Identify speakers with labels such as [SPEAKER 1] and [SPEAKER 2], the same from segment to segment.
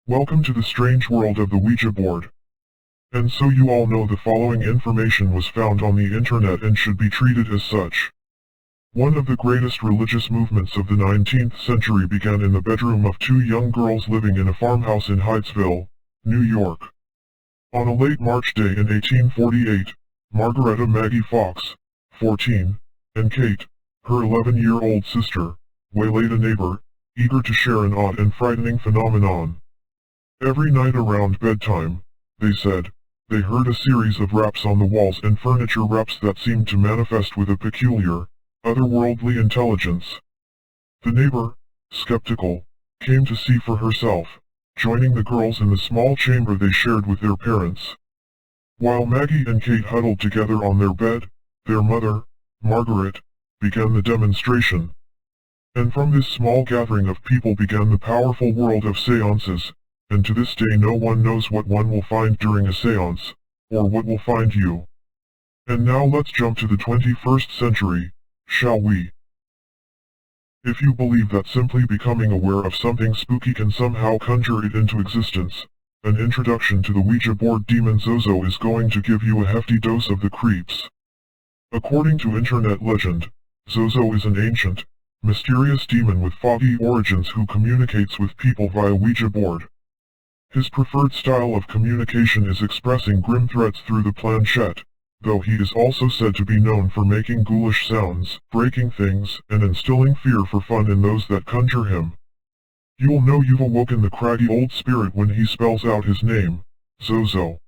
[SPEAKER 1] Welcome to the strange world of the Ouija board. And so you all know the following information was found on the internet and should be treated as such. One of the greatest religious movements of the 19th century began in the bedroom of two young girls living in a farmhouse in Hyattsville, New York. On a late March day in 1848, Margaretta Maggie Fox, 14, and Kate, her 11-year-old sister, waylaid a neighbor, eager to share an odd and frightening phenomenon. Every night around bedtime, they said, they heard a series of raps on the walls and furniture raps that seemed to manifest with a peculiar, otherworldly intelligence. The neighbor, skeptical, came to see for herself, joining the girls in the small chamber they shared with their parents. While Maggie and Kate huddled together on their bed, their mother, Margaret, began the demonstration. And from this small gathering of people began the powerful world of seances, and to this day no one knows what one will find during a seance, or what will find you. And now let's jump to the 21st century, shall we? If you believe that simply becoming aware of something spooky can somehow conjure it into existence, an introduction to the Ouija board demon Zozo is going to give you a hefty dose of the creeps. According to internet legend, Zozo is an ancient, mysterious demon with foggy origins who communicates with people via Ouija board. His preferred style of communication is expressing grim threats through the planchette, though he is also said to be known for making ghoulish sounds, breaking things, and instilling fear for fun in those that conjure him. You'll know you've awoken the craggy old spirit when he spells out his name, Zozo.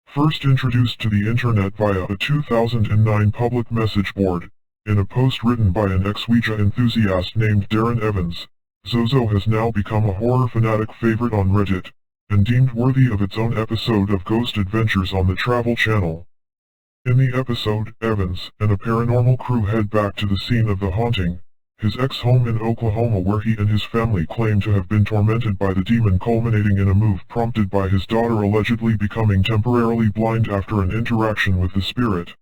[SPEAKER 1] First introduced to the internet via a 2009 public message board, in a post written by an ex-Ouija enthusiast named Darren Evans, Zozo has now become a horror fanatic favorite on Reddit, and deemed worthy of its own episode of Ghost Adventures on the Travel Channel. In the episode, Evans and a paranormal crew head back to the scene of the haunting, his ex-home in Oklahoma, where he and his family claim to have been tormented by the demon, culminating in a move prompted by his daughter allegedly becoming temporarily blind after an interaction with the spirit.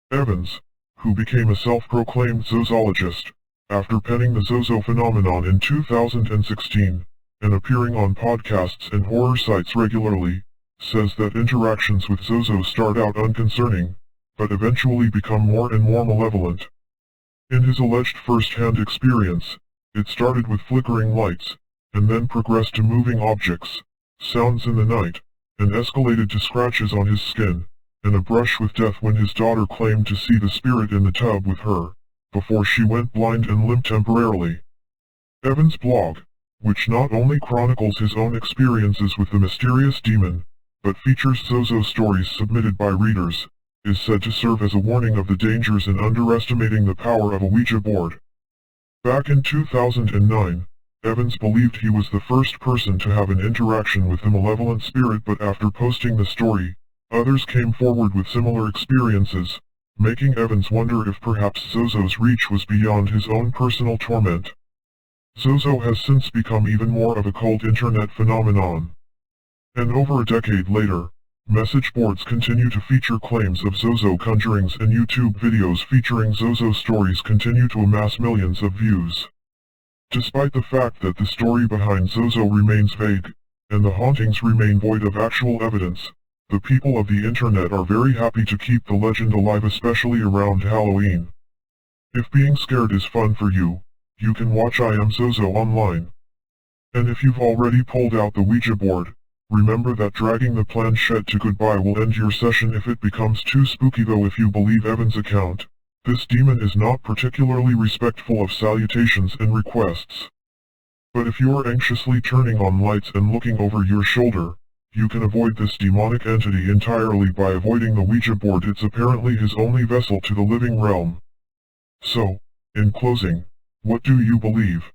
[SPEAKER 1] Evans, who became a self-proclaimed zoologist, after penning the Zozo phenomenon in 2016, and appearing on podcasts and horror sites regularly, says that interactions with Zozo start out unconcerning, but eventually become more and more malevolent. In his alleged first-hand experience, it started with flickering lights, and then progressed to moving objects, sounds in the night, and escalated to scratches on his skin, and a brush with death when his daughter claimed to see the spirit in the tub with her, before she went blind and limp temporarily. Evans' blog, which not only chronicles his own experiences with the mysterious demon, but features Zozo stories submitted by readers, is said to serve as a warning of the dangers in underestimating the power of a Ouija board. Back in 2009, Evans believed he was the first person to have an interaction with the malevolent spirit, but after posting the story, others came forward with similar experiences, making Evans wonder if perhaps Zozo's reach was beyond his own personal torment. Zozo has since become even more of a cult internet phenomenon. And over a decade later, message boards continue to feature claims of Zozo conjurings, and YouTube videos featuring Zozo stories continue to amass millions of views. Despite the fact that the story behind Zozo remains vague, and the hauntings remain void of actual evidence, the people of the internet are very happy to keep the legend alive, especially around Halloween. If being scared is fun for you, you can watch I Am Zozo online. And if you've already pulled out the Ouija board, remember that dragging the planchette to goodbye will end your session if it becomes too spooky. Though if you believe Evans' account, this demon is not particularly respectful of salutations and requests. But if you're anxiously turning on lights and looking over your shoulder, you can avoid this demonic entity entirely by avoiding the Ouija board. It's apparently his only vessel to the living realm. So, in closing, what do you believe?